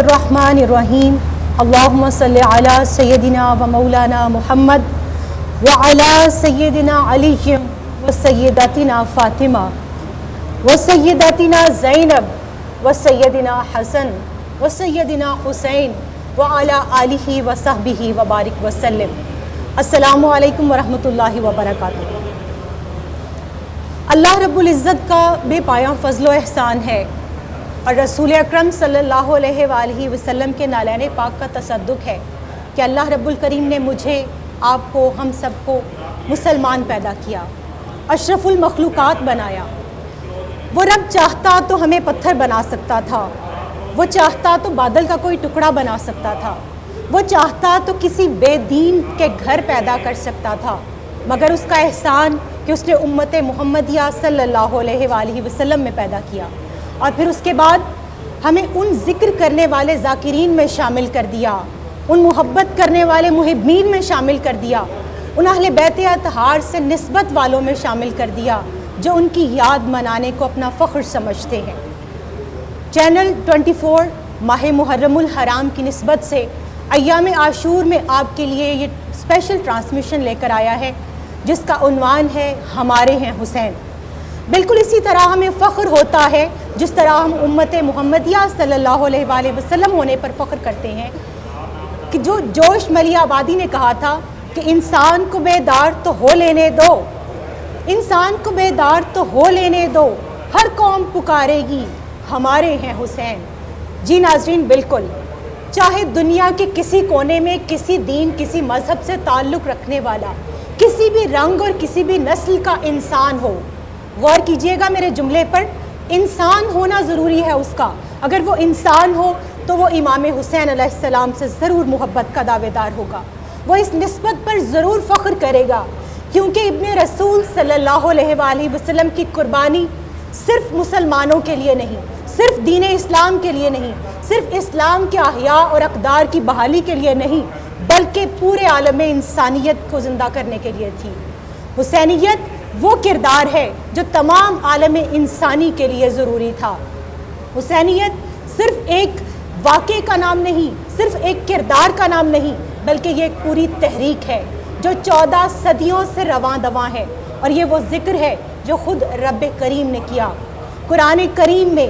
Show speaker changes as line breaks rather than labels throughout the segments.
الرحمن الرحیم اللہم صلی علی سیدنا و مولانا محمد وعلی سیدنا علی و سیدتنا فاطمہ و سیدتنا زینب و سیدنا حسن و سیدنا حسین وعلی آلہ و صحبہ وبارک وسلم۔ السلام علیکم ورحمۃ اللہ وبرکاتہ۔ اللہ رب العزت کا بے پایاں فضل و احسان ہے اور رسول اکرم صلی اللہ علیہ وآلہ وسلم کے نالین پاک کا تصدق ہے کہ اللہ رب الکریم نے مجھے، آپ کو، ہم سب کو مسلمان پیدا کیا، اشرف المخلوقات بنایا۔ وہ رب چاہتا تو ہمیں پتھر بنا سکتا تھا، وہ چاہتا تو بادل کا کوئی ٹکڑا بنا سکتا تھا، وہ چاہتا تو کسی بے دین کے گھر پیدا کر سکتا تھا، مگر اس کا احسان کہ اس نے امت محمدیہ صلی اللہ علیہ وآلہ وسلم میں پیدا کیا، اور پھر اس کے بعد ہمیں ان ذکر کرنے والے ذاکرین میں شامل کر دیا، ان محبت کرنے والے محبین میں شامل کر دیا، ان اہل بیت اطہار سے نسبت والوں میں شامل کر دیا جو ان کی یاد منانے کو اپنا فخر سمجھتے ہیں۔ چینل 24 ماہ محرم الحرام کی نسبت سے ایام عاشور میں آپ کے لیے یہ اسپیشل ٹرانسمیشن لے کر آیا ہے جس کا عنوان ہے ہمارے ہیں حسین۔ بالکل اسی طرح ہمیں فخر ہوتا ہے جس طرح ہم امت محمدیہ صلی اللہ علیہ وآلہ وسلم ہونے پر فخر کرتے ہیں کہ جو جوش ملی آبادی نے کہا تھا کہ انسان کو بیدار تو ہو لینے دو، انسان کو بیدار تو ہو لینے دو، ہر قوم پکارے گی ہمارے ہیں حسین۔ جی ناظرین، بالکل چاہے دنیا کے کسی کونے میں کسی دین، کسی مذہب سے تعلق رکھنے والا، کسی بھی رنگ اور کسی بھی نسل کا انسان ہو، غور کیجئے گا میرے جملے پر، انسان ہونا ضروری ہے اس کا۔ اگر وہ انسان ہو تو وہ امام حسین علیہ السلام سے ضرور محبت کا دعوے دار ہوگا، وہ اس نسبت پر ضرور فخر کرے گا، کیونکہ ابن رسول صلی اللہ علیہ وآلہ وسلم کی قربانی صرف مسلمانوں کے لیے نہیں، صرف دین اسلام کے لیے نہیں، صرف اسلام کے احیاء اور اقدار کی بحالی کے لیے نہیں، بلکہ پورے عالم انسانیت کو زندہ کرنے کے لیے تھی۔ حسینیت وہ کردار ہے جو تمام عالم انسانی کے لیے ضروری تھا۔ حسینیت صرف ایک واقعے کا نام نہیں، صرف ایک کردار کا نام نہیں، بلکہ یہ ایک پوری تحریک ہے جو 14 صدیوں سے رواں دواں ہے، اور یہ وہ ذکر ہے جو خود رب کریم نے کیا۔ قرآن کریم میں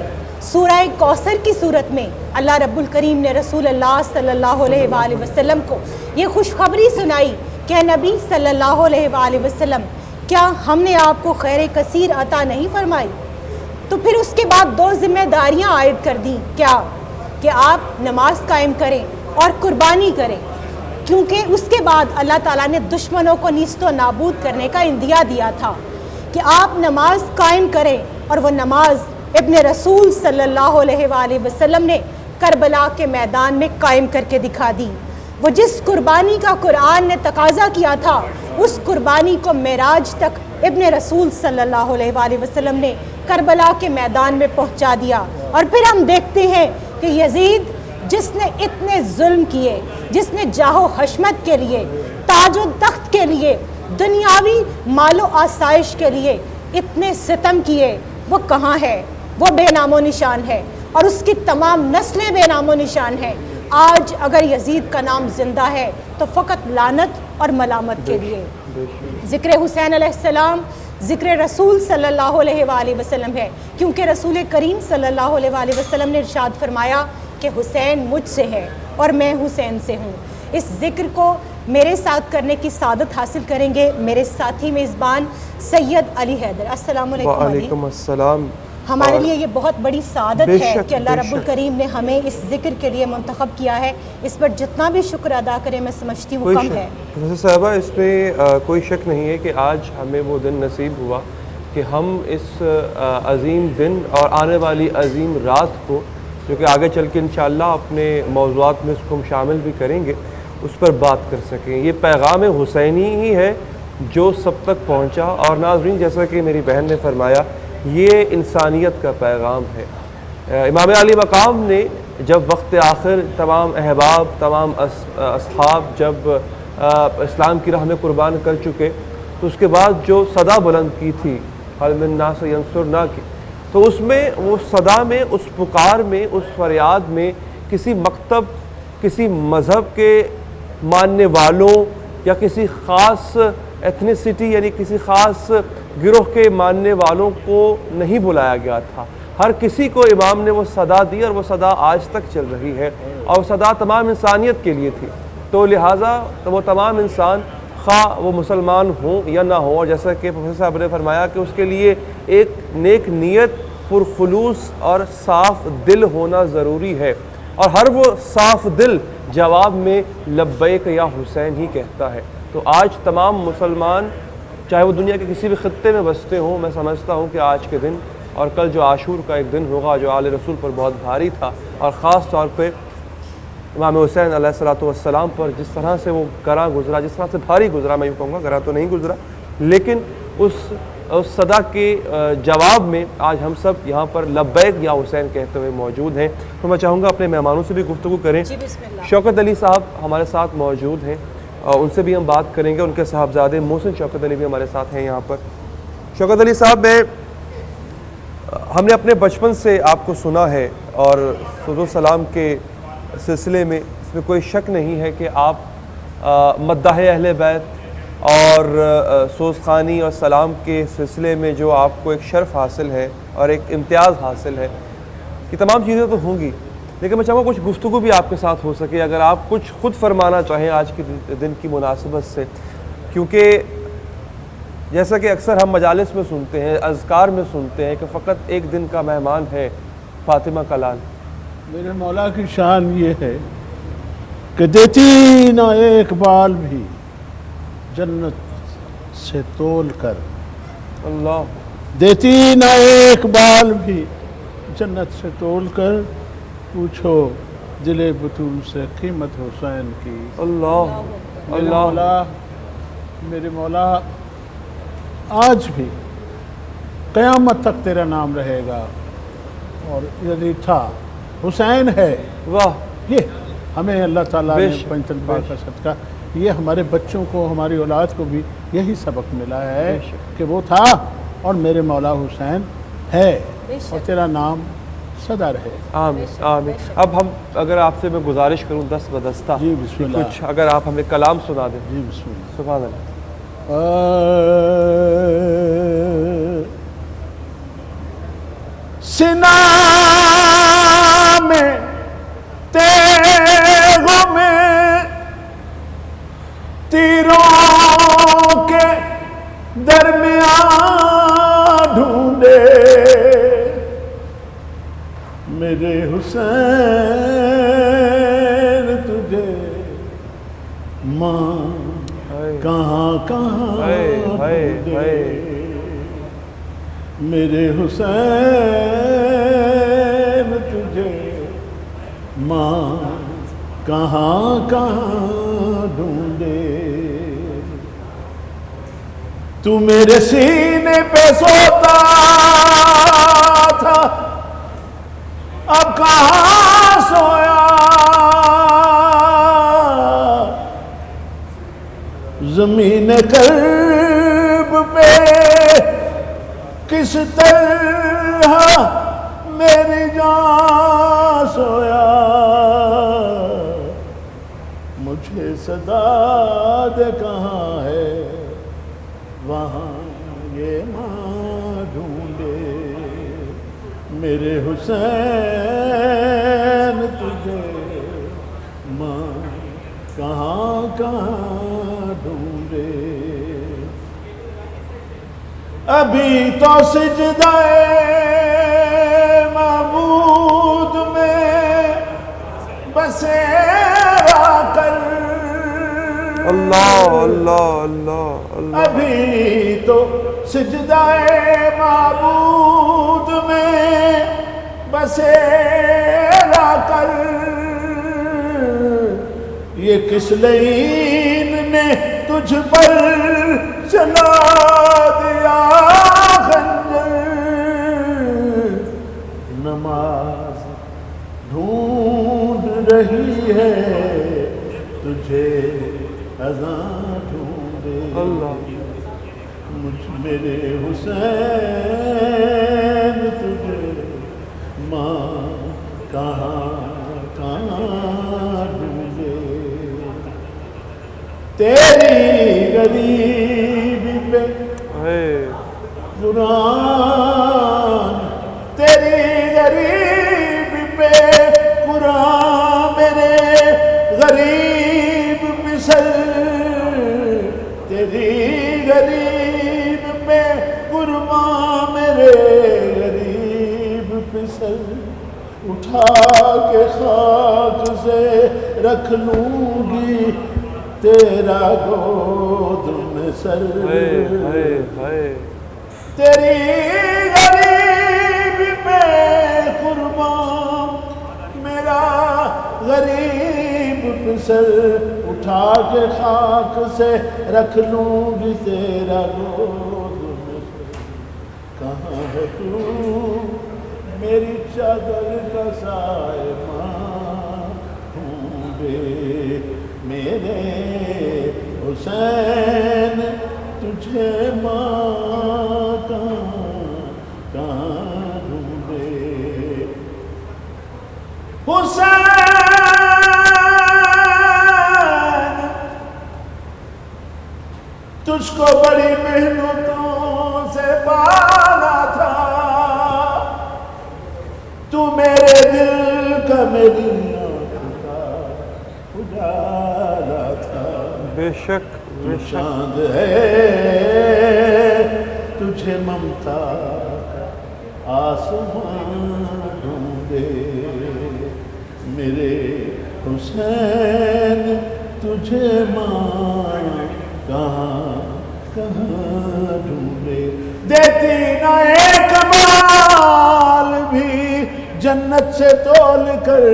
سورہ کوثر کی صورت میں اللہ رب الکریم نے رسول اللہ صلی اللہ علیہ وآلہ وسلم کو یہ خوشخبری سنائی کہ نبی صلی اللہ علیہ وآلہ وسلم، کیا ہم نے آپ کو خیر کثیر عطا نہیں فرمائی؟ تو پھر اس کے بعد 2 ذمہ داریاں عائد کر دیں، کیا کہ آپ نماز قائم کریں اور قربانی کریں، کیونکہ اس کے بعد اللہ تعالیٰ نے دشمنوں کو نیست و نابود کرنے کا اندیا دیا تھا کہ آپ نماز قائم کریں، اور وہ نماز ابن رسول صلی اللہ علیہ وآلہ وسلم نے کربلا کے میدان میں قائم کر کے دکھا دی۔ وہ جس قربانی کا قرآن نے تقاضا کیا تھا، اس قربانی کو معراج تک ابن رسول صلی اللہ علیہ وآلہ وسلم نے کربلا کے میدان میں پہنچا دیا۔ اور پھر ہم دیکھتے ہیں کہ یزید جس نے اتنے ظلم کیے، جس نے جاہ و حشمت کے لیے، تاج و تخت کے لیے، دنیاوی مال و آسائش کے لیے اتنے ستم کیے، وہ کہاں ہے؟ وہ بے نام و نشان ہے، اور اس کی تمام نسلیں بے نام و نشان ہیں۔ آج اگر یزید کا نام زندہ ہے تو فقط لعنت اور ملامت کے لیے۔ ذکر حسین علیہ السلام ذکر رسول صلی اللہ علیہ وآلہ وسلم ہے، کیونکہ رسول کریم صلی اللہ علیہ وآلہ وسلم نے ارشاد فرمایا کہ حسین مجھ سے ہے اور میں حسین سے ہوں۔ اس ذکر کو میرے ساتھ کرنے کی سعادت حاصل کریں گے میرے ساتھی میزبان سید علی حیدر۔ السلام علیکم۔
وعلیکم السلام۔
ہمارے لیے یہ بہت بڑی سعادت ہے کہ اللہ رب الکریم نے ہمیں اس ذکر کے لیے منتخب کیا ہے، اس پر جتنا بھی شکر ادا کریں میں سمجھتی ہوں کم ہے۔
پروفیسر صاحبہ، اس میں کوئی شک نہیں ہے کہ آج ہمیں وہ دن نصیب ہوا کہ ہم اس عظیم دن اور آنے والی عظیم رات کو، جو کہ آگے چل کے انشاءاللہ اپنے موضوعات میں اس کو ہم شامل بھی کریں گے، اس پر بات کر سکیں۔ یہ پیغام حسینی ہی ہے جو سب تک پہنچا، اور ناظرین جیسا کہ میری بہن نے فرمایا، یہ انسانیت کا پیغام ہے۔ امام علی مقام نے جب وقت آخر تمام احباب، تمام اصحاب جب اسلام کی راہ میں قربان کر چکے، تو اس کے بعد جو صدا بلند کی تھی حل من الناس ینصرنا کی، تو اس میں وہ صدا میں، اس پکار میں، اس فریاد میں کسی مکتب، کسی مذہب کے ماننے والوں یا کسی خاص ایتھنیسٹی یعنی کسی خاص گروہ کے ماننے والوں کو نہیں بلایا گیا تھا، ہر کسی کو امام نے وہ صدا دی اور وہ صدا آج تک چل رہی ہے، اور وہ صدا تمام انسانیت کے لیے تھی۔ تو لہٰذا وہ تمام انسان خواہ وہ مسلمان ہوں یا نہ ہوں، اور جیسا کہ پروفیسر صاحب نے فرمایا کہ اس کے لیے ایک نیک نیت، پرخلوص اور صاف دل ہونا ضروری ہے، اور ہر وہ صاف دل جواب میں لبیک یا حسین ہی کہتا ہے۔ تو آج تمام مسلمان چاہے وہ دنیا کے کسی بھی خطے میں بستے ہوں، میں سمجھتا ہوں کہ آج کے دن اور کل جو عاشور کا ایک دن ہوگا جو آل رسول پر بہت بھاری تھا، اور خاص طور پہ امام حسین علیہ السلام پر جس طرح سے وہ گراں گزرا، جس طرح سے بھاری گزرا، میں یوں کہوں گا گراں تو نہیں گزرا، لیکن اس صدا کے جواب میں آج ہم سب یہاں پر لبیک یا حسین کہتے ہوئے موجود ہیں۔ تو میں چاہوں گا اپنے مہمانوں سے بھی گفتگو کریں۔
جی بسم اللہ۔
شوکت علی صاحب ہمارے ساتھ موجود ہیں، اور ان سے بھی ہم بات کریں گے، ان کے صاحبزادے محسن شوکت علی بھی ہمارے ساتھ ہیں یہاں پر۔ شوکت علی صاحب، ہم نے اپنے بچپن سے آپ کو سنا ہے، اور سوز و سلام کے سلسلے میں اس میں کوئی شک نہیں ہے کہ آپ مداح اہل بیت اور سوز خوانی اور سلام کے سلسلے میں جو آپ کو ایک شرف حاصل ہے اور ایک امتیاز حاصل ہے، یہ تمام چیزیں تو ہوں گی، لیکن میں چاہوں گا کچھ گفتگو بھی آپ کے ساتھ ہو سکے، اگر آپ کچھ خود فرمانا چاہیں آج کے دن کی مناسبت سے، کیونکہ جیسا کہ اکثر ہم مجالس میں سنتے ہیں، اذکار میں سنتے ہیں کہ فقط ایک دن کا مہمان ہے فاطمہ کا لال۔
میرے مولا کی شان یہ ہے کہ دیتی نہ ایک بال بھی جنت سے تول کر،
اللہ،
دیتی نہ ایک بال بھی جنت سے تول کر، پوچھو دل بطول سے قیمت حسین کی۔
اللہ، اللہ،
میرے مولا آج بھی قیامت تک تیرا نام رہے گا، اور یعنی تھا حسین ہے،
واہ،
یہ ہمیں اللہ تعالیٰ نے
بے شک،
پنجتن پاک کا صدقہ، یہ ہمارے بچوں کو، ہماری اولاد کو بھی یہی سبق ملا ہے
بے شک۔
کہ وہ تھا اور میرے مولا حسین ہے،
بے شک۔
اور تیرا نام سدا رہے۔
آمین، آمین۔ اب ہم اگر آپ سے میں گزارش کروں دست بدستہ،
جی بسم اللہ۔
کچھ اگر آپ ہمیں کلام سنا دیں۔
جی بسم اللہ۔
سبحان اللہ۔
سنا میں تیغوں میں تیروں کے درمیان ڈھونڈے میرے حسین تجھے ماں کہاں کہاں ڈھونڈے میرے حسین تجھے ماں کہاں کہاں ڈھونڈے تو میرے سینے پہ سوتا تھا اب کہاں سویا زمین کرب پہ کس طرح میری جان سویا مجھے صدا دے کہاں ہے وہاں یہ ماں ڈھونڈے میرے حسین تجھے ماں کہاں کہاں ڈھونڈے ابھی تو سجدہ معبود میں بسیرا کر
اللہ، اللہ، اللہ، اللہ،
ابھی تو سجدہ معبود میں بسیرا کر یہ کس لعین نے تجھ پر چلا دیا خنجر نماز ڈھونڈ رہی ہے تجھے اذاں ڈھونڈے
اللہ،
مجھ میرے حسین تجھے ماں کہاں کہاں تیری غریبی پہ قرآن، تیری غریبی پہ قرآن میرے غریب پسر، تیری غریب پہ قربان میرے غریب پسر، اٹھا کے خاک سے رکھ لوں گی تیرا گود میں سر، تیری غریبی پہ قربان میرا غریب پسر، اٹھا کے خاک سے رکھ لوں گی تیرا گود میں سر، کہاں ہے تو میری چادر کا سائمان، ڈھونڈے میرے حسین تجھے ماں، کہاں ڈھونڈے حسین، تجھ کو بڑی محنتوں سے پالا تھا، تو میرے دل کا میری آنکھ کا اجالا تھا،
بے شک
تو چاند ہے تجھے ممتا کا آسمان ڈھونڈے، میرے حسین تجھے ماں کہاں ڈھونڈے، دیتی نہ ایک مال بھی جنت سے تول کر،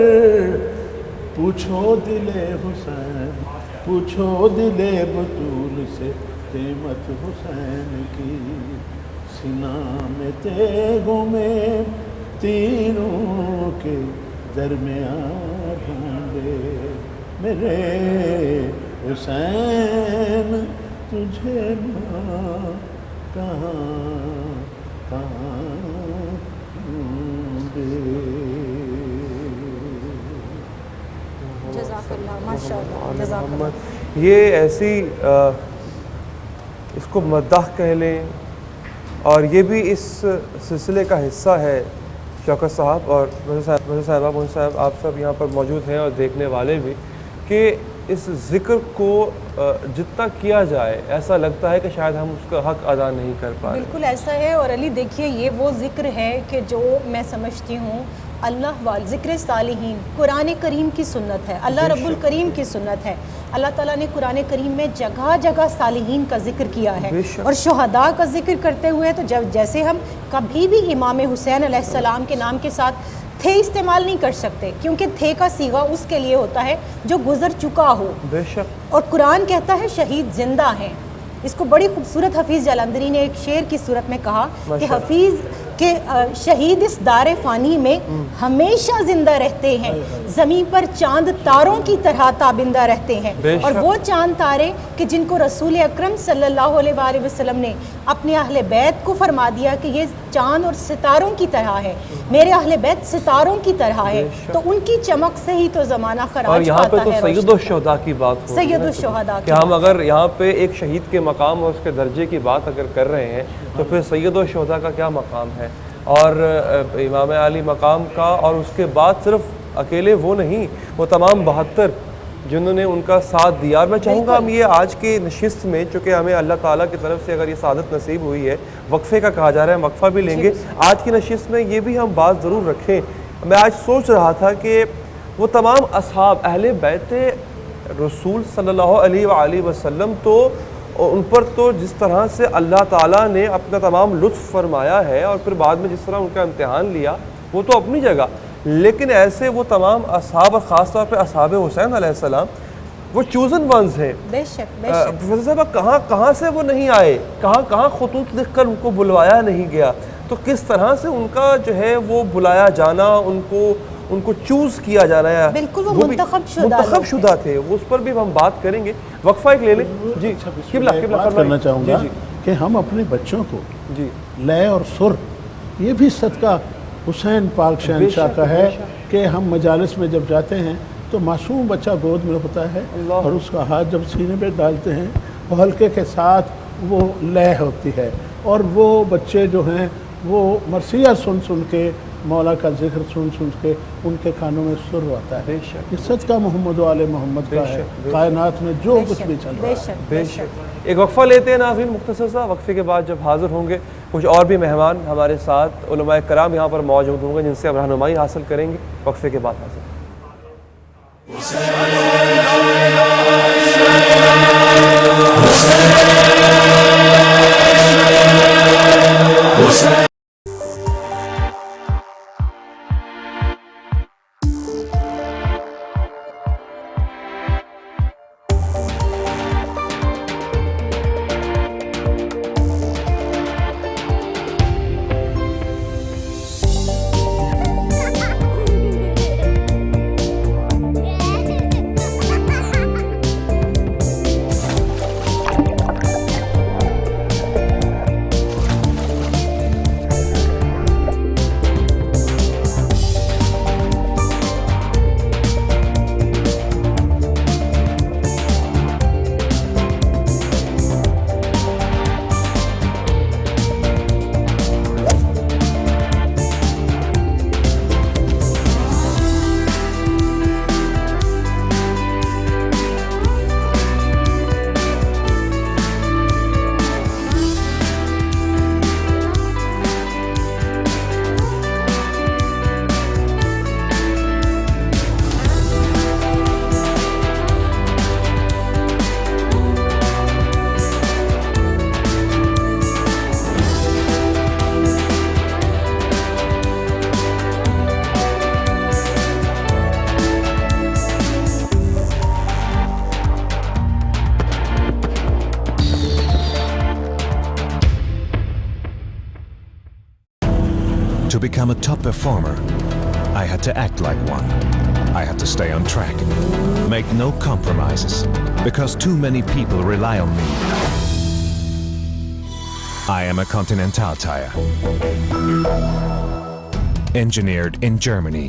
پوچھو دل حسین، پوچھو دل بطول سے قیمت حسین کی، سینہ میں تیغوں میں تیروں کے درمیان ڈھونڈے، میرے حسین تجھے ماں کہاں ڈھونڈے۔
جزاک اللہ، ماشاء اللہ، جزاک اللہ۔
یہ ایسی اس کو مداح کہہ لیں، اور یہ بھی اس سلسلے کا حصہ ہے شوکت صاحب اور مرزا صاحبہ، مون صاحب، آپ سب یہاں پر موجود ہیں اور دیکھنے والے بھی، کہ اس ذکر کو جتنا کیا جائے ایسا لگتا ہے کہ شاید ہم اس کا حق ادا نہیں کر پائے۔
بالکل ایسا ہے، اور علی دیکھیے یہ وہ ذکر ہے کہ جو میں سمجھتی ہوں اللہ ذکر صالحین قرآن کریم کی سنت ہے، اللہ رب الکریم کی سنت ہے۔ اللہ تعالیٰ نے قرآن کریم میں جگہ جگہ صالحین کا ذکر کیا ہے، اور شہداء کا ذکر کرتے ہوئے تو جیسے ہم کبھی بھی امام حسین علیہ السلام کے نام کے ساتھ تھے استعمال نہیں کر سکتے، کیونکہ تھے کا صیغہ اس کے لیے ہوتا ہے جو گزر چکا ہو،
بے شک۔ اور
قرآن کہتا ہے شہید زندہ ہیں۔ اس کو بڑی خوبصورت حفیظ جلندری نے ایک شعر کی صورت میں کہا کہ حفیظ کہ شہید اس دار فانی میں ہمیشہ زندہ رہتے ہیں، زمین پر چاند تاروں کی طرح تابندہ رہتے ہیں، اور وہ چاند تارے کہ جن کو رسول اکرم صلی اللہ علیہ وآلہ وسلم نے اپنے اہل بیت کو فرما دیا کہ یہ چاند اور ستاروں کی طرح ہے، میرے اہل بیت ستاروں کی طرح ہے، تو ان کی چمک سے ہی تو زمانہ خراج پاتا ہے۔
اور یہاں پہ تو سید الشہداء کی بات ہو،
سید الشہداء
کہ ہم اگر یہاں پہ ایک شہید کے مقام اور اس کے درجے کی بات اگر کر رہے ہیں تو پھر سید الشہداء کا کیا مقام ہے، اور امام علی مقام کا، اور اس کے بعد صرف اکیلے وہ نہیں، وہ تمام 72 جنہوں نے ان کا ساتھ دیا۔ اور میں چاہوں گا ہم یہ آج کی نشست میں، چونکہ ہمیں اللہ تعالیٰ کی طرف سے اگر یہ سعادت نصیب ہوئی ہے، وقفے کا کہا جا رہا ہے، وقفہ بھی لیں گے، آج کی نشست میں یہ بھی ہم بات ضرور رکھیں۔ میں آج سوچ رہا تھا کہ وہ تمام اصحاب اہل بیت رسول صلی اللہ علیہ وآلہ وسلم، تو ان پر تو جس طرح سے اللہ تعالیٰ نے اپنا تمام لطف فرمایا ہے، اور پھر بعد میں جس طرح ان کا امتحان لیا، وہ تو اپنی جگہ، لیکن ایسے وہ تمام اصحاب، اور خاص طور پہ اصحاب حسین علیہ السلام، وہ چوزن ونز ہیں۔
بے شک، بے شک۔
پروفیسر صاحبہ کہاں سے وہ نہیں آئے، کہاں خطوط لکھ کر ان کو بلوایا نہیں گیا، تو کس طرح سے ان کا جو ہے وہ بلایا جانا، ان کو چوز کیا جانا ہے،
بالکل وہ منتخب
شدہ تھے، اس پر بھی ہم بات کریں گے۔ وقفہ ایک لے لیں جی، قبلہ
بات کرنا چاہوں گا کہ ہم اپنے بچوں کو لے اور سر، یہ بھی صدقہ حسین پاک شہنشاہ کا ہے کہ ہم مجالس میں جب جاتے ہیں تو معصوم بچہ گود میں ہوتا ہے
اللہ۔
اور اس کا ہاتھ جب سینے پہ ڈالتے ہیں وہ ہلکے کے ساتھ وہ لے ہوتی ہے، اور وہ بچے جو ہیں وہ مرثیہ سن سن کے، مولا کا ذکر سن سن کے ان کے کانوں میں سر آتا ہے۔
بے شک،
یہ سچ کا محمد و آل محمد کا
بے
ہے،
شک، بے شک۔
کائنات میں جو کچھ بھی چل رہا
بے
ہے۔
شک
بے شک۔ ایک وقفہ لیتے ہیں ناظرین مختصر سا، وقفے کے بعد جب حاضر ہوں گے کچھ اور بھی مہمان ہمارے ساتھ علماء کرام یہاں پر موجود ہوں گے جن سے ہم رہنمائی حاصل کریں گے۔ وقفے کے بعد حاضر۔
To become a top performer, I had to act like one. I had to stay on track, make no compromises, because too many people rely on me. I am a Continental tire, engineered in Germany.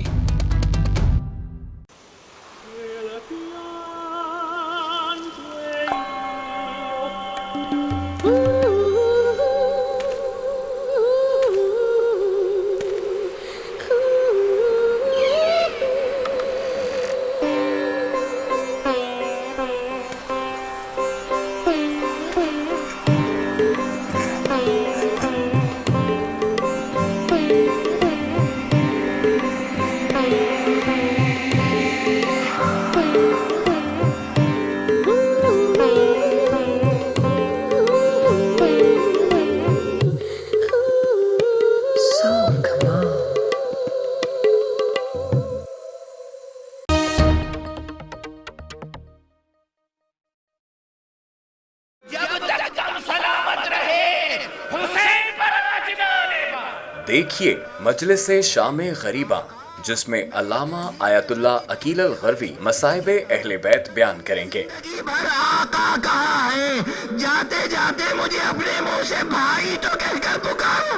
دیکھیے مجلس شام غریباں، جس میں علامہ آیت اللہ عقیل الغروی مصائب اہل بیت بیان کریں گے۔
آقا کہا ہے جاتے جاتے مجھے اپنے منہ سے بھائی تو کہہ کر پکارو۔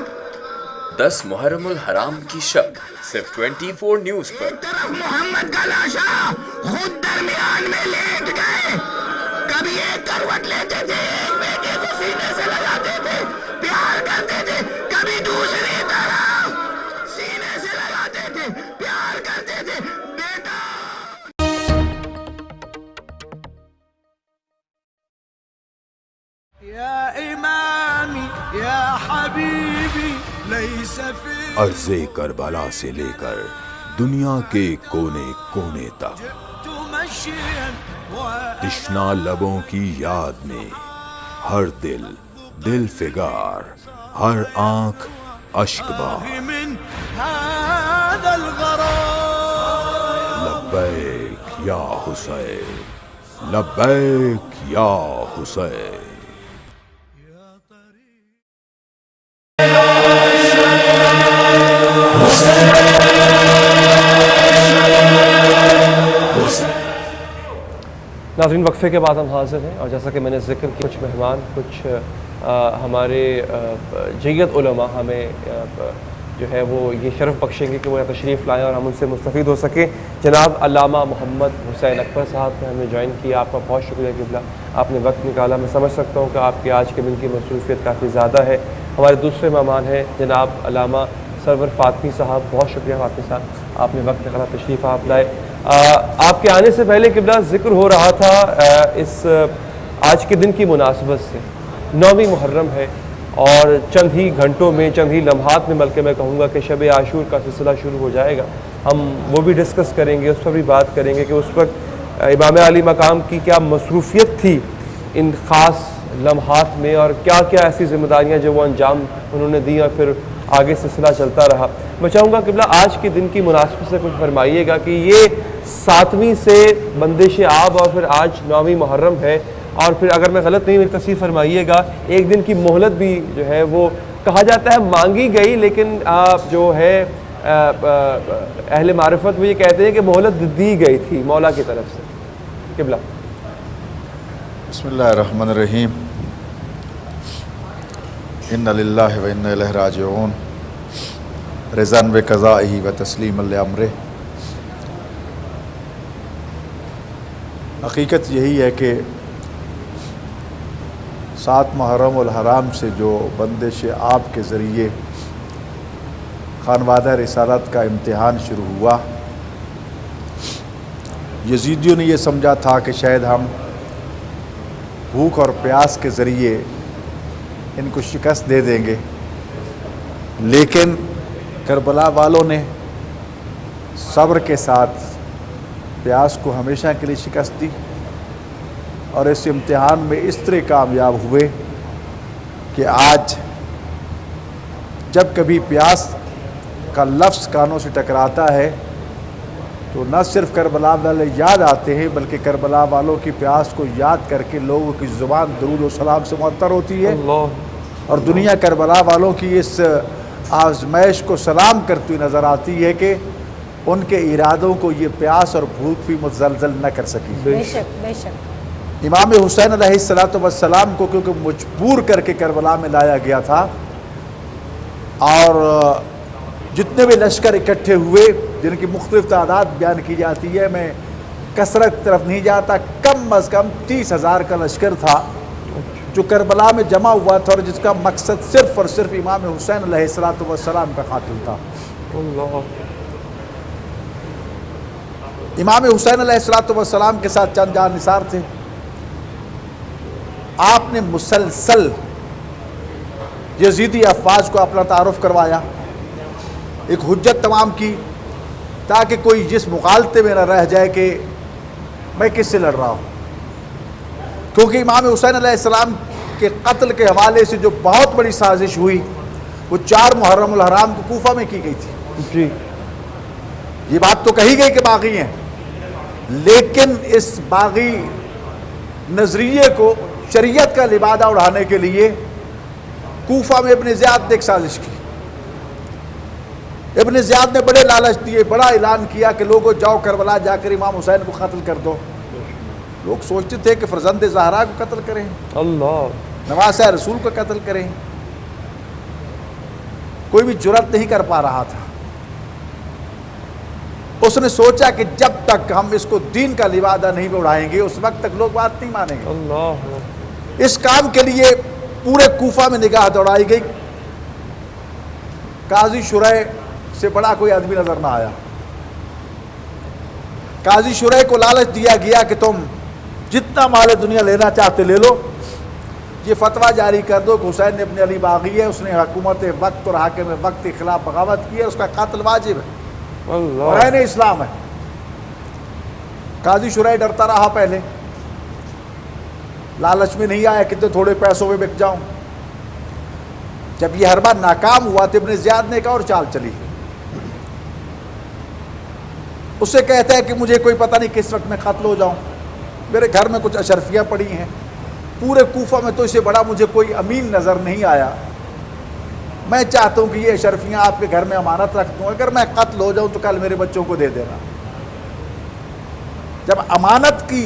10 محرم الحرام کی شب صرف 24 نیوز پر۔
طرف محمد کا لاشا خود درمیان میں لیٹ گئے، کبھی ایک کروٹ لیتے تھے، ایک بیٹے کو سینے سے لگاتے تھے، پیار کرتے تھے، کبھی دوسری طرف سینے سے لگاتے تھے، پیار کرتے تھے۔ بیٹا
یا امامی یا حبیبی لیس فی
عرض کربلا سے لے کر دنیا کے کونے کونے تک تشنا لبوں کی یاد میں ہر دل دل فگار، ہر آنکھ اشک بار۔
من هذا الغرام
لبیک یا حسین، لبیک یا حسین۔
ناظرین وقفے کے بعد ہم حاضر ہیں، اور جیسا کہ میں نے ذکر کیا کچھ مہمان، کچھ ہمارے جید علماء ہمیں جو ہے وہ یہ شرف بخشیں گے کہ وہ یہاں تشریف لائیں اور ہم ان سے مستفید ہو سکیں۔ جناب علامہ محمد حسین اکبر صاحب نے ہمیں جوائن کیا، آپ کا بہت شکریہ قبلہ، آپ نے وقت نکالا۔ میں سمجھ سکتا ہوں کہ آپ کی آج کے دن کی مصروفیت کافی زیادہ ہے۔ ہمارے دوسرے مہمان ہیں جناب علامہ سرور فاطمی صاحب، بہت شکریہ فاطمی صاحب، آپ نے وقت نکالا، تشریف آپ لائے۔ آپ کے آنے سے پہلے قبلہ ذکر ہو رہا تھا اس آج کے دن کی مناسبت سے، 9ویں محرم ہے اور چند ہی گھنٹوں میں، چند ہی لمحات میں بلکہ میں کہوں گا کہ شب عاشور کا سلسلہ شروع ہو جائے گا۔ ہم وہ بھی ڈسکس کریں گے، اس پر بھی بات کریں گے کہ اس وقت امام علی مقام کی کیا مصروفیت تھی ان خاص لمحات میں، اور کیا کیا ایسی ذمہ داریاں جو وہ انجام انہوں نے دی اور پھر آگے سلسلہ چلتا رہا۔ میں چاہوں گا قبلہ آج کے دن کی مناسبت سے کچھ فرمائیے گا کہ یہ 7ویں سے بندش آب اور پھر آج 9ویں محرم ہے، اور پھر اگر میں غلط نہیں تصحیح فرمائیے گا ایک دن کی مہلت بھی جو ہے وہ کہا جاتا ہے مانگی گئی، لیکن جو ہے اہل معرفت وہ یہ کہتے ہیں کہ مہلت دی گئی تھی مولا کی طرف سے۔ قبلہ
بسم اللہ الرحمن الرحیم، ان للہ و انا الیہ راجعون، رضاً بقضائہ و تسلیما لامرہ۔ حقیقت یہی ہے کہ 7 محرم الحرام سے جو بندش آب کے ذریعے خانوادہ رسالت کا امتحان شروع ہوا، یزیدیوں نے یہ سمجھا تھا کہ شاید ہم بھوک اور پیاس کے ذریعے ان کو شکست دے دیں گے، لیکن کربلا والوں نے صبر کے ساتھ پیاس کو ہمیشہ کے لیے شکست دی، اور اس امتحان میں اس طرح کامیاب ہوئے کہ آج جب کبھی پیاس کا لفظ کانوں سے ٹکراتا ہے تو نہ صرف کربلا والے یاد آتے ہیں بلکہ کربلا والوں کی پیاس کو یاد کر کے لوگوں کی زبان درود و سلام سے معطر ہوتی ہے، اور دنیا کربلا والوں کی اس آزمائش کو سلام کرتی ہوئی نظر آتی ہے کہ ان کے ارادوں کو یہ پیاس اور بھوک بھی متزلزل نہ کر سکی۔
بے شک بے شک۔
امام حسین علیہ السلام کو کیونکہ مجبور کر کے کربلا میں لایا گیا تھا، اور جتنے بھی لشکر اکٹھے ہوئے جن کی مختلف تعداد بیان کی جاتی ہے، میں کثرت طرف نہیں جاتا، کم از کم 30,000 کا لشکر تھا جو کربلا میں جمع ہوا تھا، اور جس کا مقصد صرف اور صرف امام حسین علیہ السلام کا قاتل تھا۔ امام حسین علیہ السلام کے ساتھ چند جان نثار تھے۔ آپ نے مسلسل یزیدی افواج کو اپنا تعارف کروایا، ایک حجت تمام کی، تاکہ کوئی جس مغالطے میں نہ رہ جائے کہ میں کس سے لڑ رہا ہوں، کیونکہ امام حسین علیہ السلام کے قتل کے حوالے سے جو بہت بڑی سازش ہوئی وہ 4 محرم الحرام کو کوفہ میں کی گئی تھی۔
جی
یہ بات تو کہی گئی کہ باغی ہیں، لیکن اس باغی نظریے کو شریعت کا لبادہ اڑانے کے لیے کوفہ میں ابن زیاد نے ایک سازش کی۔ ابن زیاد نے بڑے لالچ دیے، بڑا اعلان کیا کہ لوگوں جاؤ کربلا جا کر امام حسین کو قتل کر دو۔ لوگ سوچتے تھے کہ فرزند زہرا کو قتل کریں،
اللہ،
نواسہ رسول کو قتل کریں، کوئی بھی جرأت نہیں کر پا رہا تھا۔ اس نے سوچا کہ جب تک ہم اس کو دین کا لبادہ نہیں اڑائیں گے اس وقت تک لوگ بات نہیں مانیں گے۔
اللہ،
اس کام کے لیے پورے کوفہ میں نگاہ دوڑائی گئی، قاضی شریح سے بڑا کوئی آدمی نظر نہ آیا۔ قاضی شریح کو لالچ دیا گیا کہ تم جتنا مال دنیا لینا چاہتے لے لو، یہ فتویٰ جاری کر دو کہ حسین ابن علی باغی ہے، اس نے حکومت وقت اور حاکم وقت کے خلاف بغاوت کی ہے، اس کا قتل واجب ہے اور عین اسلام ہے۔ قاضی شریح ڈرتا رہا، پہلے لالچ میں نہیں آیا کتنے تھوڑے پیسوں میں بک جاؤں۔ جب یہ حربہ ناکام ہوا تو ابن زیاد نے ایک اور چال چلی، اسے کہتا ہے کہ مجھے کوئی پتہ نہیں کس وقت میں قتل ہو جاؤں، میرے گھر میں کچھ اشرفیاں پڑی ہیں، پورے کوفہ میں تو اسے بڑا مجھے کوئی امین نظر نہیں آیا، میں چاہتا ہوں کہ یہ اشرفیاں آپ کے گھر میں امانت رکھ دوں، اگر میں قتل ہو جاؤں تو کل میرے بچوں کو دے دینا۔ جب امانت کی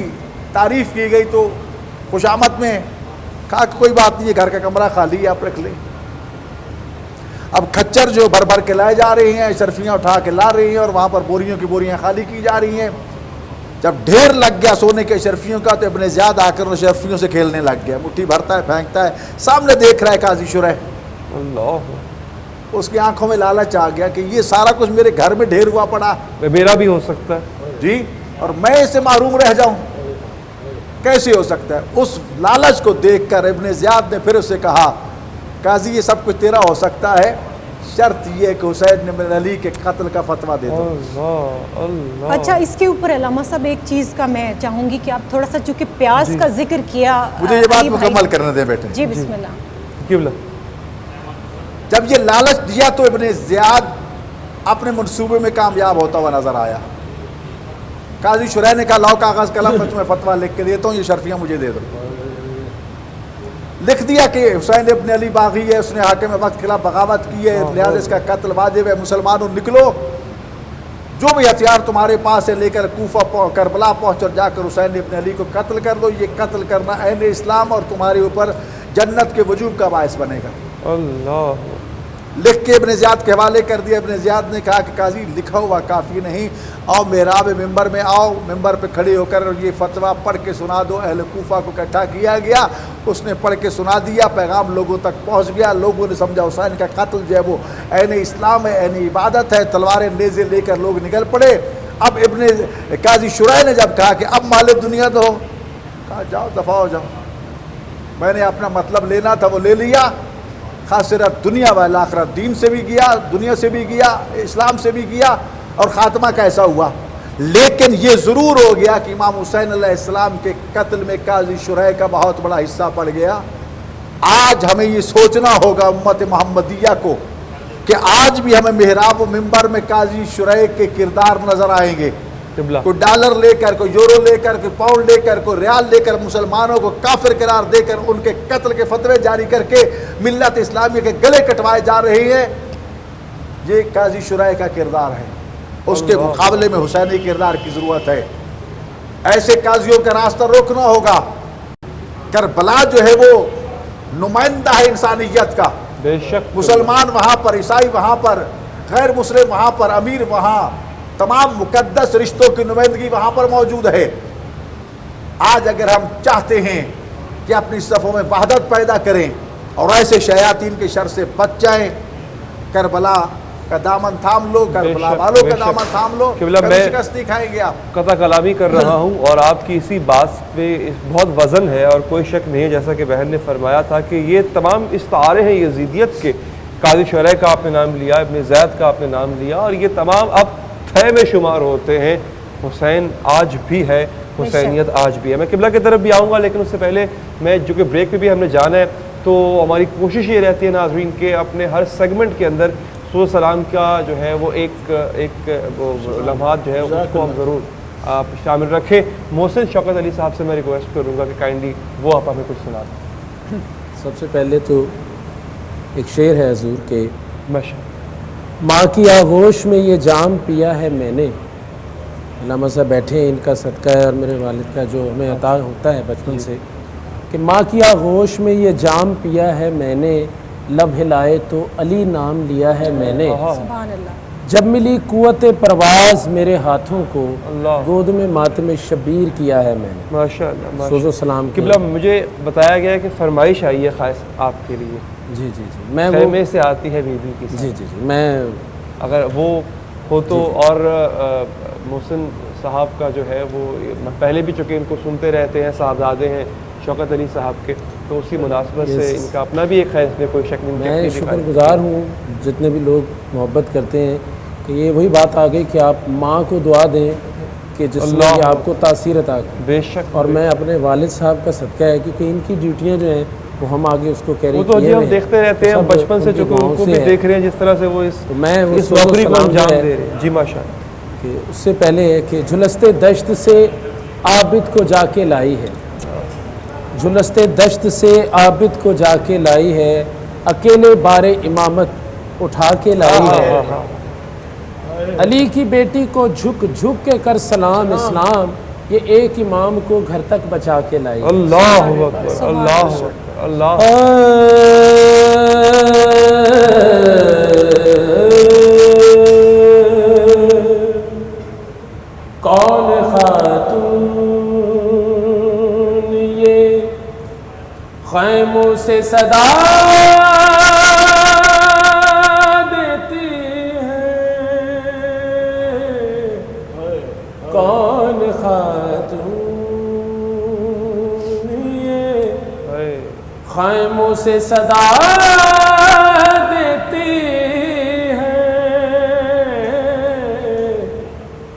تعریف کی گئی تو خوشامد میں کہا کہ کوئی بات نہیں، یہ گھر کا کمرہ خالی ہے، آپ رکھ لیں۔ اب کھچر جو بھر بھر کے لائے جا رہے ہیں، اشرفیاں اٹھا کے لا رہی ہیں اور وہاں پر بوریوں کی بوریاں خالی کی جا رہی ہیں۔ جب ڈھیر لگ گیا سونے کے اشرفیوں کا تو ابن زیاد آ کر ان اشرفیوں سے کھیلنے لگ گیا، مٹھی بھرتا ہے پھینکتا ہے، سامنے دیکھ رہا ہے قاضی شرح،
اللہ،
اس کی آنکھوں میں لالچ آ گیا کہ یہ سارا کچھ میرے گھر میں ڈھیر ہوا پڑا
میرا بھی ہو سکتا ہے
جی، اور میں اس سے محروم رہ جاؤں، کیسے ہو سکتا ہے؟ اس لالچ کو دیکھ کر ابن زیاد نے پھر اسے کہا قاضی یہ سب کچھ تیرا ہو سکتا ہے، شرط یہ کہ حسین بن علی کے قتل کا فتویٰ دے دو۔
اللہ اللہ۔
اچھا، اس کے اوپر علامہ صاحب ایک چیز کا میں چاہوں گی کہ آپ تھوڑا سا چونکہ پیاس کا ذکر کیا،
مجھے یہ بات
علی بھائی
مکمل کرنے دیں بیٹے۔
جی بسم اللہ۔
قبلہ،
جب یہ لالچ دیا تو ابن زیاد اپنے منصوبے میں کامیاب ہوتا ہوا نظر آیا۔ قاضی شرح نے کہا لاؤ کاغذ قلم، میں تمہیں فتویٰ لکھ کے دیتا ہوں، یہ شرفیاں مجھے دے دو۔ لکھ دیا کہ حسین ابن علی باغی ہے، اس نے حاکم وقت کے خلاف بغاوت کی ہے، لہٰذا اس کا قتل واجب ہے، مسلمانوں نکلو، جو بھی ہتھیار تمہارے پاس ہے لے کر کوفہ کربلا پہنچ اور جا کر حسین ابن علی کو قتل کر دو، یہ قتل کرنا عین اسلام اور تمہارے اوپر جنت کے وجوب کا باعث بنے گا۔
اللہ،
لکھ کے ابن زیاد کے حوالے کر دیا۔ ابن زیاد نے کہا کہ قاضی لکھا ہوا کافی نہیں، آؤ محراب ممبر میں آؤ، ممبر پہ کھڑے ہو کر یہ فتویٰ پڑھ کے سنا دو۔ اہل کوفہ کو اکٹھا کیا گیا، اس نے پڑھ کے سنا دیا، پیغام لوگوں تک پہنچ گیا، لوگوں نے سمجھا حسین کا قتل جو ہے وہ عین اسلام ہے، عین عبادت ہے، تلواریں نیزے لے کر لوگ نکل پڑے۔ اب قاضی شرح نے جب کہا کہ اب مال دنیا دو، کہا جاؤ دفع ہو جاؤ، میں نے اپنا مطلب لینا تھا وہ لے لیا، خاصرت دنیا والآخرت، دین سے بھی گیا، دنیا سے بھی گیا، اسلام سے بھی گیا، اور خاتمہ کیسا ہوا۔ لیکن یہ ضرور ہو گیا کہ امام حسین علیہ السلام کے قتل میں قاضی شرح کا بہت بڑا حصہ پڑ گیا۔ آج ہمیں یہ سوچنا ہوگا امت محمدیہ کو کہ آج بھی ہمیں محراب و منبر میں قاضی شرح کے کردار نظر آئیں گے، کوئی ڈالر لے کر، کوئی یورو لے کر، کوئی پاؤنڈ لے کر، کوئی ریال لے کر مسلمانوں کو کافر قرار دے کر ان کے قتل کے فتوے جاری کر کے ملت اسلامیہ کے گلے کٹوائے جا رہے ہیں۔ یہ قاضی شرح کا کردار ہے، اس کے مقابلے میں حسینی کردار کی ضرورت ہے۔ ایسے قاضیوں کا راستہ روکنا ہوگا۔ کربلا جو ہے وہ نمائندہ ہے انسانیت کا،
بے شک،
مسلمان وہاں پر، عیسائی وہاں پر، غیر مسلم وہاں پر، امیر وہاں، تمام مقدس رشتوں کی نمائندگی وہاں پر موجود ہے۔ آج اگر ہم چاہتے ہیں کہ اپنی صفوں میں وحدت پیدا کریں اور ایسے شیاطین کے شر سے بچ جائیں، کربلا کا دامن تھام لو، کربلا والوں کا دامن تھام لو، کبھی شکست نہیں کھائیں گے آپ۔
قطع کلامی کر رہا ہوں اور آپ کی اسی بات پہ بہت وزن ہے اور کوئی شک نہیں ہے، جیسا کہ بہن نے فرمایا تھا کہ یہ تمام استعارے ہیں یزیدیت کے۔ قاضی شرح کا آپ نے نام لیا، ابن زید کا آپ نے نام لیا، اور یہ تمام اب تھے میں شمار ہوتے ہیں۔ حسین آج بھی ہے، حسینیت آج بھی ہے۔ میں قبلہ کی طرف بھی آؤں گا، لیکن اس سے پہلے میں جو کہ بریک پہ بھی ہم نے جانا ہے، تو ہماری کوشش یہ رہتی ہے ناظرین کہ اپنے ہر سیگمنٹ کے اندر سورۃ سلام کا جو ہے وہ ایک لمحات جو ہے اس کو ہم ضرور آپ شامل رکھیں۔ محسن شوکت علی صاحب سے میں ریکویسٹ کروں گا کہ کائنڈلی وہ آپ ہمیں کچھ سنا دیں۔
سب سے پہلے تو ایک شعر ہے حضور کے،
ماشاء
ماں کی آغوش میں یہ جام پیا ہے میں نے، علامہ صاحب بیٹھے ہیں، ان کا صدقہ ہے اور میرے والد کا جو ہمیں عطا ہوتا ہے بچپن سے، کہ ماں کی آغوش میں یہ جام پیا ہے میں نے، لب ہلائے تو علی نام لیا ہے میں نے،
سبحان اللہ۔
جب ملی قوت پرواز میرے ہاتھوں کو، گود میں ماتم شبیر کیا ہے میں نے۔
ماشاء اللہ،
سوز و سلام
قبلہ مجھے بتایا گیا ہے کہ فرمائش آئی ہے خاص آپ کے لیے۔
جی جی جی، میں
خیمے سے آتی ہے بیوی کی ساتھ۔
جی جی جی، میں
اگر وہ ہو تو، اور محسن صاحب کا جو ہے وہ پہلے بھی چونکہ ان کو سنتے رہتے ہیں، صاحبزادے ہیں شوکت علی صاحب کے، تو اسی مناسبت سے ان کا اپنا بھی ایک خیر میں کوئی شک نہیں۔
میں شکر گزار ہوں جتنے بھی لوگ محبت کرتے ہیں، کہ یہ وہی بات آ گئی کہ آپ ماں کو دعا دیں کہ جس نے آپ کو تاثیر عطا کی۔
بے شک،
اور میں اپنے والد صاحب کا صدقہ ہے، کیونکہ ان کی ڈیوٹیاں جو ہیں وہ ہم آگے اس کو کیری
وہ تو جی ہم دیکھتے رہتے ہیں بچپن سے، چونکہ ان کو بھی دیکھ رہے ہیں جس طرح سے وہ اس نوکری کو انجام دے رہے ہیں۔ جی ماشاء اللہ۔
کہ اس سے پہلے ہے کہ جھلستے دشت سے عابد کو جا کے لائی ہے، جھلستے دشت سے عابد کو جا کے لائی ہے، اکیلے بار امامت اٹھا کے لائی ہے، علی کی بیٹی کو جھک جھک کے کر سلام اسلام، یہ ایک امام کو گھر تک بچا کے لائی ہے۔
اللہ اکبر، اللہ اکبر، اللہ
کون خاتون یہ خیموں سے صدا دیتی ہے؟ کون خاتون یہ خیموں سے صدا دیتی ہے؟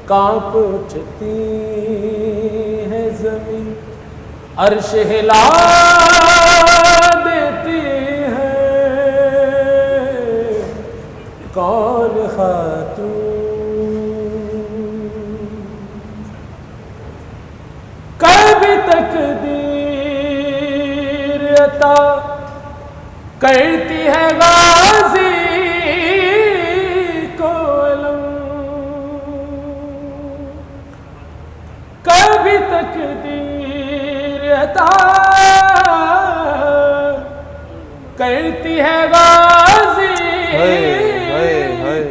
کانپ اٹھتی ہے زمین، عرش ہلا دیتی ہے؟ کون خاتون کبھی تقدیر عطا کرتی ہے غازی کو علم، کبھی تقدیر عطا کرتی ہے غازی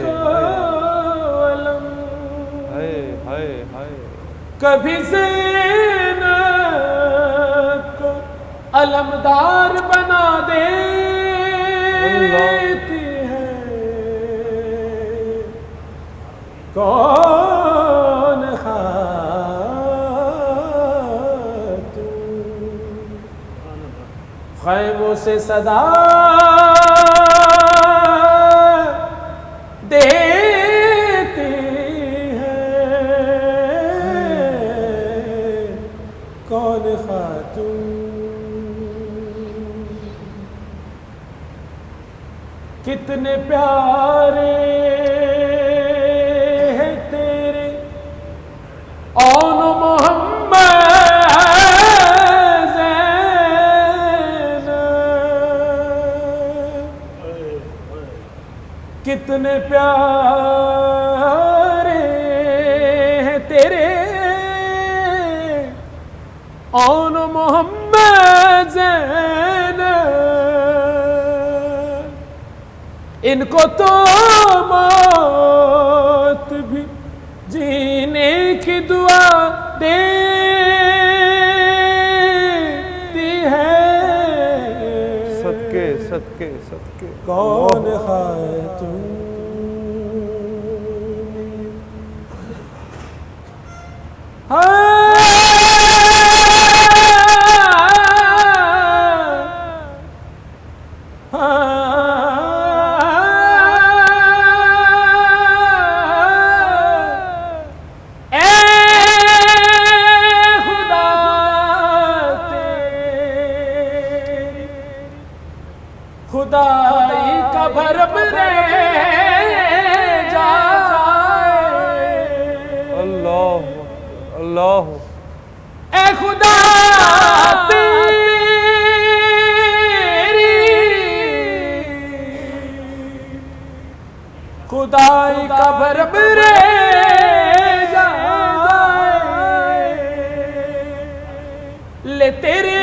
کو علم، کبھی زینب کو علمدار بنا دیتی ہے؟ کون خاتون خیموں سے صدا دیتی ہے؟ کون خاتون کتنے پیارے ہیں تیرے اون محمد زینب، کتنے پیارے ہیں تیرے اون محمد زینب، ان کو تو موت بھی جینے کی دعا دیتی ہے؟
صدقے صدقے صدقے
کون خاتون خدائی کا بھرم رہ جائے،
اللہ اللہ
اے خدا تیری خدائی کا بھرم رہ جائے، لے تیرے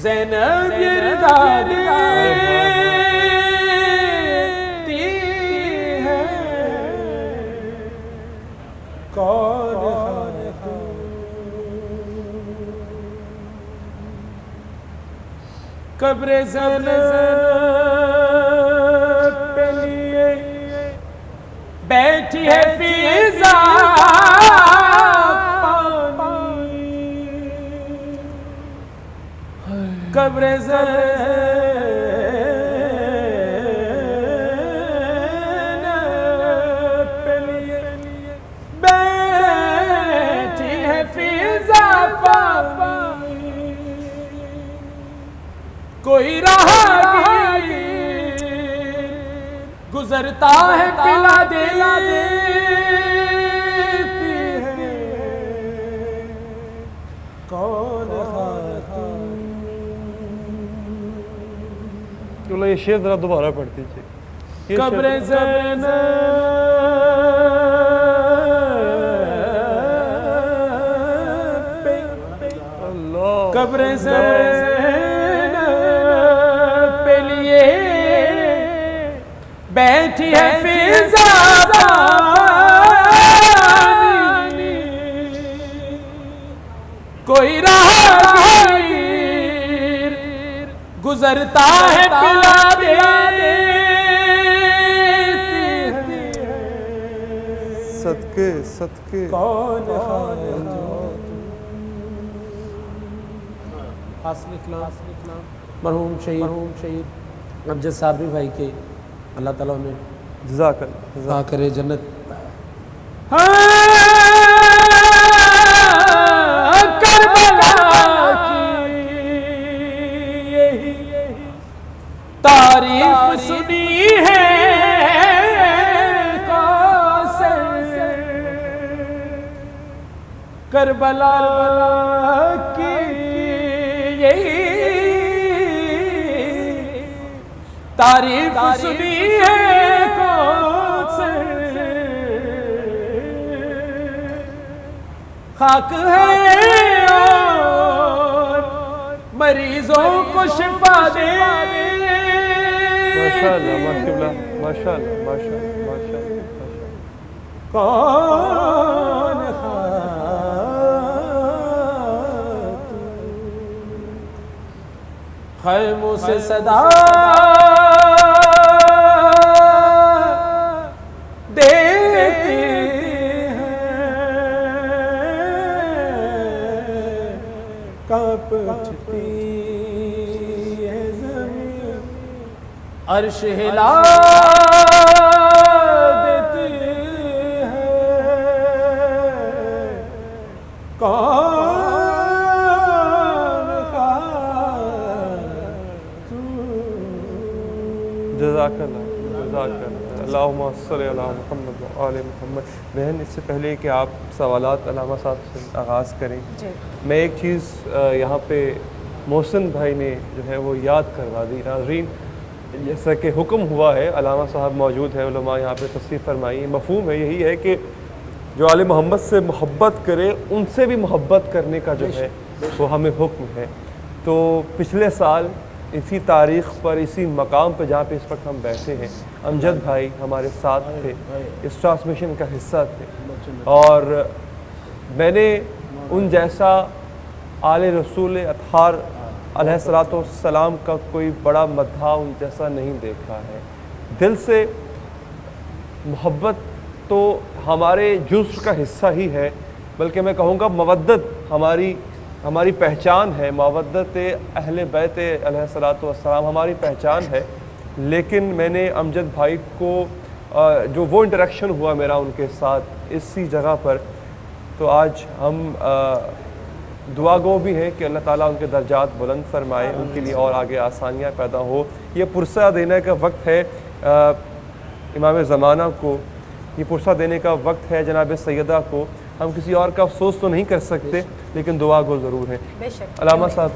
زینب گردا دیتی ہے؟ کون خاتون قبر زینب پہ لیے بیٹھی ہے فضا قبر زینب پہ لیے بیٹھی ہے فضا پائی، کوئی راہگیر گزرتا ہے پلا دیتی ہے؟ کون خاتون
یہ شعر ذرا دوبارہ پڑھ دیجیے.
قبر زینب قبر زینب بیٹھی ہے فضا پانی، کوئی راہگیر گزرتا ہے پلا دیتی ہے،
صدقے صدقے
کون حاصل اکلام مرحوم شہید امجد صابری بھائی کے اللہ تعالیٰ نے
جزاک اللہ
عطا کرے جنت۔ کربلا کی یہی تعریف سنی ہے کربلا کی یہی تعریف سنی ہے خاک ہے اور مریضوں کو شفا دے۔
ماشاءاللہ ماشاءاللہ ماشاءاللہ ماشاءاللہ ماشاءاللہ
کون خیموں سے صدا دیتی کانپتی ہے زمین، عرش ہلا دیتی ہے، کون
جزاک اللہ جزاک اللہ۔ اللہم صلی علی محمد و آل محمد۔ بہن، اس سے پہلے کہ آپ سوالات علامہ صاحب سے آغاز کریں، میں ایک چیز یہاں پہ محسن بھائی نے جو ہے وہ یاد کروا دی۔ ناظرین، جیسا کہ حکم ہوا ہے، علامہ صاحب موجود ہیں، علماء یہاں پہ تشریف فرمائی، مفہوم ہے یہی ہے کہ جو آل محمد سے محبت کرے ان سے بھی محبت کرنے کا جو ہے وہ ہمیں حکم ہے۔ تو پچھلے سال اسی تاریخ پر، اسی مقام پہ جہاں پہ اس وقت ہم بیٹھے ہیں، امجد بھائی ہمارے ساتھ تھے، اس ٹرانسمیشن کا حصہ تھے، اور میں نے ان جیسا آل رسول اطہار علیہ السلام کا کوئی بڑا مدح ان جیسا نہیں دیکھا ہے۔ دل سے محبت تو ہمارے جزو کا حصہ ہی ہے، بلکہ میں کہوں گا مودت ہماری پہچان ہے، مودت اہل بیت علیہ السلام ہماری پہچان ہے۔ لیکن میں نے امجد بھائی کو جو وہ انٹریکشن ہوا میرا ان کے ساتھ اسی جگہ پر، تو آج ہم دعا گو بھی ہیں کہ اللہ تعالیٰ ان کے درجات بلند فرمائے، ان کے لیے اور آگے آسانیاں پیدا ہو۔ یہ پرسہ دینے کا وقت ہے امام زمانہ کو، یہ پرسہ دینے کا وقت ہے جناب سیدہ کو۔ ہم کسی اور کا افسوس تو نہیں کر سکتے، لیکن دعا گو ضرور ہے۔
بے شک۔
علامہ صاحب۔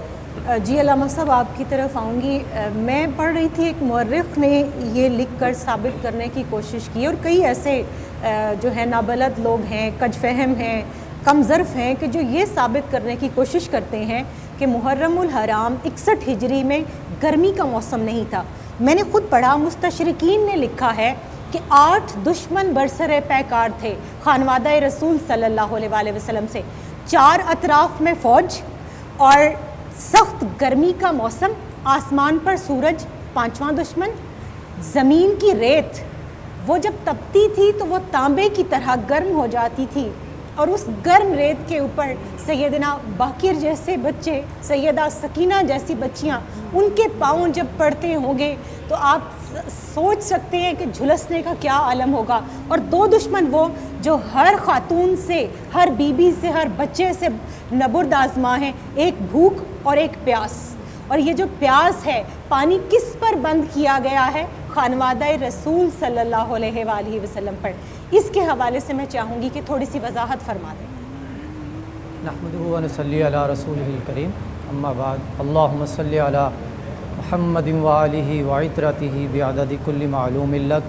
جی علامہ صاحب، آپ کی طرف آؤں گی۔ میں پڑھ رہی تھی، ایک مورخ نے یہ لکھ کر ثابت کرنے کی کوشش کی، اور کئی ایسے جو ہے نابلد لوگ ہیں، کج فہم ہیں، کم ظرف ہیں، کہ جو یہ ثابت کرنے کی کوشش کرتے ہیں کہ محرم الحرام 61 ہجری میں گرمی کا موسم نہیں تھا۔ میں نے خود پڑھا، مستشرقین نے لکھا ہے کہ 8 دشمن برسر پیکار تھے خانوادہ رسول صلی اللہ علیہ وسلم سے، 4 اطراف میں فوج اور سخت گرمی کا موسم، آسمان پر سورج 5واں دشمن، زمین کی ریت وہ جب تپتی تھی تو وہ تانبے کی طرح گرم ہو جاتی تھی، اور اس گرم ریت کے اوپر سیدنا باقر جیسے بچے، سیدہ سکینہ جیسی بچیاں، ان کے پاؤں جب پڑتے ہوں گے تو آپ سوچ سکتے ہیں کہ جھلسنے کا کیا عالم ہوگا۔ اور 2 دشمن وہ جو ہر خاتون سے، ہر بیوی سے، ہر بچے سے نبرد آزما ہیں، ایک بھوک اور ایک پیاس۔ اور یہ جو پیاس ہے، پانی کس پر بند کیا گیا ہے؟ خانوادہ رسول صلی اللہ علیہ وآلہ وسلم پر۔ اس کے حوالے سے میں چاہوں گی کہ تھوڑی سی وضاحت فرما دیں۔
نحمدہ و نصلی علی رسولہ الکریم، اما بعد، اللہم صلی علی محمد و آلہ و عطرتہ بعدد کل معلوم لک۔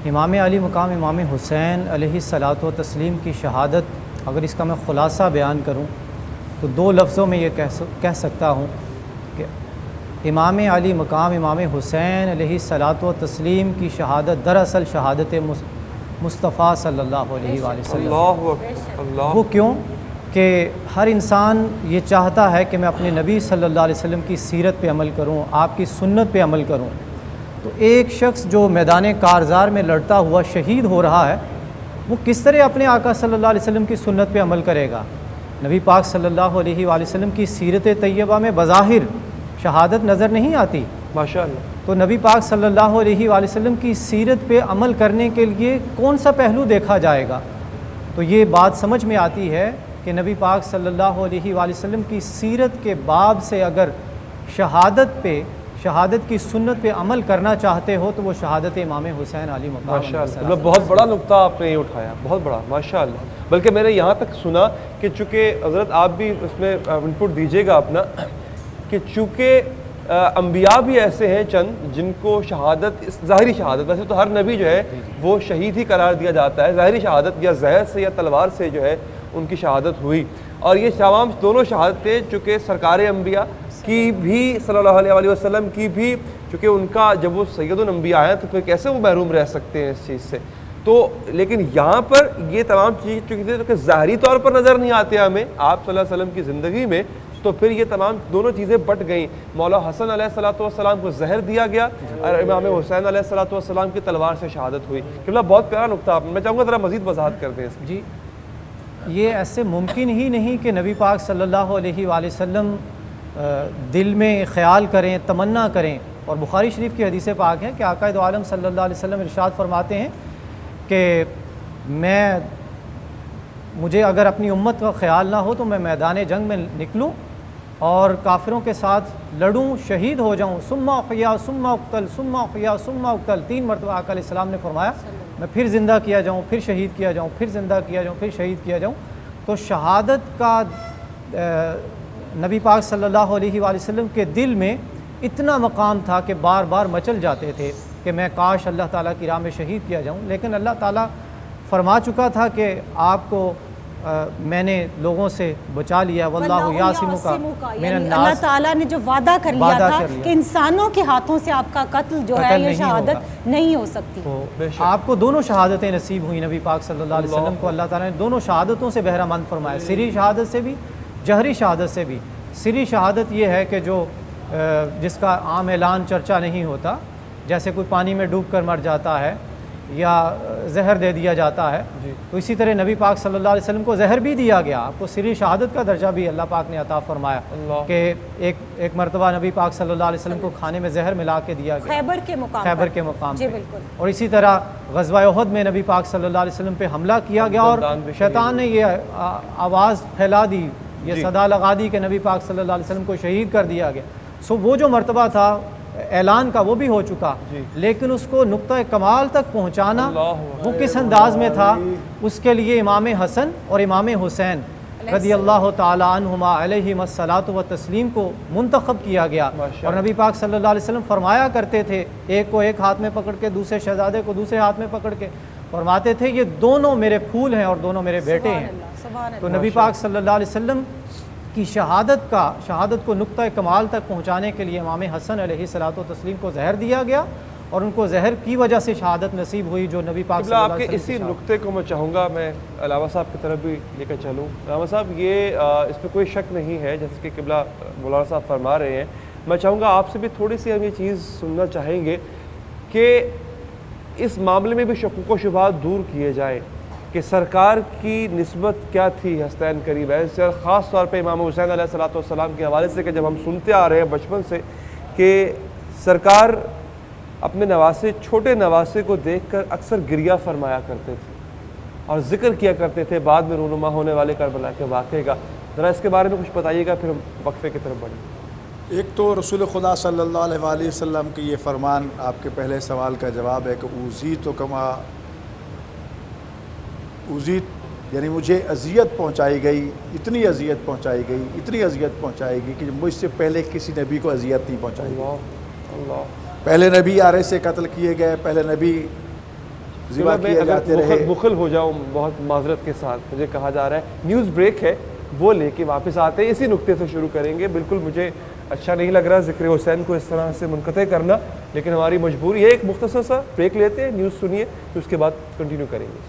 امام علی مقام امام حسین علیہ الصلاۃ و تسلیم کی شہادت، اگر اس کا میں خلاصہ بیان کروں تو 2 لفظوں میں یہ کہہ سکتا ہوں کہ امام علی مقام امام حسین علیہ الصلاۃ و تسلیم کی شہادت دراصل شہادت مصطفیٰ صلی اللہ علیہ وآلہ وسلم،
اللہ اکبر، اللہ،
وہ کیوں کہ ہر انسان یہ چاہتا ہے کہ میں اپنے نبی صلی اللہ علیہ وسلم کی سیرت پہ عمل کروں، آپ کی سنت پہ عمل کروں۔ تو ایک شخص جو میدان کارزار میں لڑتا ہوا شہید ہو رہا ہے، وہ کس طرح اپنے آقا صلی اللہ علیہ وسلم کی سنت پہ عمل کرے گا؟ نبی پاک صلی اللہ علیہ وآلہ وسلم کی سیرت طیبہ میں بظاہر شہادت نظر نہیں آتی،
ماشاءاللہ۔
تو نبی پاک صلی اللہ علیہ وآلہ وسلم کی سیرت پہ عمل کرنے کے لیے کون سا پہلو دیکھا جائے گا؟ تو یہ بات سمجھ میں آتی ہے کہ نبی پاک صلی اللہ علیہ وآلہ وسلم کی سیرت کے باب سے اگر شہادت کی سنت پہ عمل کرنا چاہتے ہو تو وہ شہادت امام حسین علی مقام
ماشاءاللہ، بہت بڑا نقطہ آپ نے یہ اٹھایا، بہت بڑا، ماشاءاللہ۔ بلکہ میں نے یہاں تک سنا کہ چونکہ حضرت آپ بھی اس میں انپٹ دیجیے گا اپنا، کہ چونکہ انبیاء بھی ایسے ہیں چند جن کو شہادت، ظاہری شہادت، ویسے تو ہر نبی جو ہے وہ شہید ہی قرار دیا جاتا ہے، ظاہری شہادت یا زہر سے یا تلوار سے جو ہے ان کی شہادت ہوئی، اور یہ تمام دونوں شہادتیں چونکہ سرکار انبیاء کی بھی صلی اللہ علیہ وسلم کی بھی، چونکہ ان کا جب وہ سید الانبیاء ہیں تو پھر کیسے وہ محروم رہ سکتے ہیں اس چیز سے؟ تو لیکن یہاں پر یہ تمام چیز چونکہ ظاہری طور پر نظر نہیں آتے ہمیں آپ صلی اللہ علیہ وسلم کی زندگی میں، تو پھر یہ تمام دونوں چیزیں بٹ گئیں۔ مولا حسن علیہ السلام کو زہر دیا گیا اور امام حسین علیہ السلام کی تلوار سے شہادت ہوئی۔ قبلہ بہت پیارا نقطہ آپ نے، میں چاہوں گا ذرا مزید وضاحت کر دیں اس
جی، یہ ایسے ممکن ہی نہیں کہ نبی پاک صلی اللہ علیہ وآلہ وسلم دل میں خیال کریں، تمنا کریں، اور بخاری شریف کی حدیث پاک ہے کہ آقا دو عالم صلی اللہ علیہ وسلم ارشاد فرماتے ہیں کہ مجھے اگر اپنی امت کا خیال نہ ہو تو میں میدان جنگ میں نکلوں اور کافروں کے ساتھ لڑوں، شہید ہو جاؤں، ثم احیا ثم اقتل ثم احیا ثم اقتل، 3 مرتبہ آقا علیہ السلام نے فرمایا، میں پھر زندہ کیا جاؤں، پھر شہید کیا جاؤں، پھر زندہ کیا جاؤں، پھر شہید کیا جاؤں۔ تو شہادت کا نبی پاک صلی اللہ علیہ وآلہ وسلم کے دل میں اتنا مقام تھا کہ بار بار مچل جاتے تھے کہ میں کاش اللہ تعالیٰ کی راہ میں شہید کیا جاؤں، لیکن اللہ تعالیٰ فرما چکا تھا کہ آپ کو میں نے لوگوں سے بچا لیا، واللہ یعصمک من الناس،
اللہ تعالیٰ نے جو وعدہ کر لیا تھا کہ انسانوں کے ہاتھوں سے آپ کا قتل جو ہے یہ شہادت نہیں ہو سکتی۔
تو آپ کو دونوں شہادتیں نصیب ہوئیں، نبی پاک صلی اللہ علیہ وسلم کو اللہ تعالیٰ نے دونوں شہادتوں سے بہرہ مند فرمایا، سری شہادت سے بھی، جہری شہادت سے بھی۔ سری شہادت یہ ہے کہ جو جس کا عام اعلان چرچا نہیں ہوتا، جیسے کوئی پانی میں ڈوب کر مر جاتا ہے یا زہر دے دیا جاتا ہے، تو اسی طرح نبی پاک صلی اللہ علیہ وسلم کو زہر بھی دیا گیا، آپ کو سری شہادت کا درجہ بھی اللہ پاک نے عطا فرمایا کہ ایک مرتبہ نبی پاک صلی اللہ علیہ وسلم کو کھانے میں زہر ملا کے دیا گیا خیبر کے مقام
جی
پہ۔
بالکل۔
اور اسی طرح غزوہ احد میں نبی پاک صلی اللہ علیہ وسلم پہ حملہ کیا گیا اور شیطان نے یہ آواز پھیلا دی، یہ صدا لگا دی کہ نبی پاک صلی اللہ علیہ وسلم کو شہید کر دیا گیا۔ سو وہ جو مرتبہ تھا اعلان کا وہ بھی ہو چکا، لیکن اس کو نقطہ کمال تک پہنچانا وہ کس انداز میں تھا، اس کے لیے امام حسن اور امام حسین رضی اللہ تعالی عنہما علیہم الصلاۃ و تسلیم کو منتخب کیا گیا۔ اور نبی پاک صلی اللہ علیہ وسلم فرمایا کرتے تھے، ایک کو ایک ہاتھ میں پکڑ کے، دوسرے شہزادے کو دوسرے ہاتھ میں پکڑ کے فرماتے تھے یہ دونوں میرے پھول ہیں اور دونوں میرے بیٹے ہیں۔ تو نبی پاک صلی اللہ علیہ وسلم کی شہادت کو نقطہ کمال تک پہنچانے کے لیے امام حسن علیہ الصلاۃ و تسلیم کو زہر دیا گیا، اور ان کو زہر کی وجہ سے شہادت نصیب ہوئی جو نبی پاک صلی اللہ علیہ وسلم۔
آپ کے اسی نقطے کو میں چاہوں گا میں علامہ صاحب کی طرف بھی لے کر چلوں۔ علامہ صاحب یہ اس پہ کوئی شک نہیں ہے جیسے کہ قبلہ مولانا صاحب فرما رہے ہیں، میں چاہوں گا آپ سے بھی تھوڑی سی ہم یہ چیز سننا چاہیں گے کہ اس معاملے میں بھی شکوک و شبہات دور کیے جائیں کہ سرکار کی نسبت کیا تھی حسنین قریب ہے، اور خاص طور پہ امام حسین علیہ السلام کے حوالے سے کہ جب ہم سنتے آ رہے ہیں بچپن سے کہ سرکار اپنے نواسے، چھوٹے نواسے کو دیکھ کر اکثر گریہ فرمایا کرتے تھے اور ذکر کیا کرتے تھے بعد میں رونما ہونے والے کربلا کے واقعے کا۔ ذرا اس کے بارے میں کچھ بتائیے گا، پھر ہم وقفے کی طرف بڑھیں۔
ایک تو رسول خدا صلی اللہ علیہ وآلہ وسلم کی یہ فرمان آپ کے پہلے سوال کا جواب ہے کہ اوزیت و کما اوزیت، یعنی مجھے اذیت پہنچائی گئی، اتنی اذیت پہنچائی گئی، اتنی اذیت پہنچائی گئی کہ مجھ سے پہلے کسی نبی کو اذیت نہیں پہنچائی گئی۔ پہلے نبی آرے سے قتل کیے گئے، پہلے نبی ذبح کیے جاتے رہے۔
مخل ہو جاؤں بہت معذرت کے ساتھ، مجھے کہا جا رہا ہے نیوز بریک ہے وہ لے کے واپس آتے ہیں، اسی نقطے سے شروع کریں گے۔ بالکل مجھے اچھا نہیں لگ رہا ذکر حسین کو اس طرح سے منقطع کرنا، لیکن ہماری مجبوری ہے۔ ایک مختصر سا بریک لیتے ہیں، نیوز سنیے، پھر اس کے بعد کنٹینیو کریں گے۔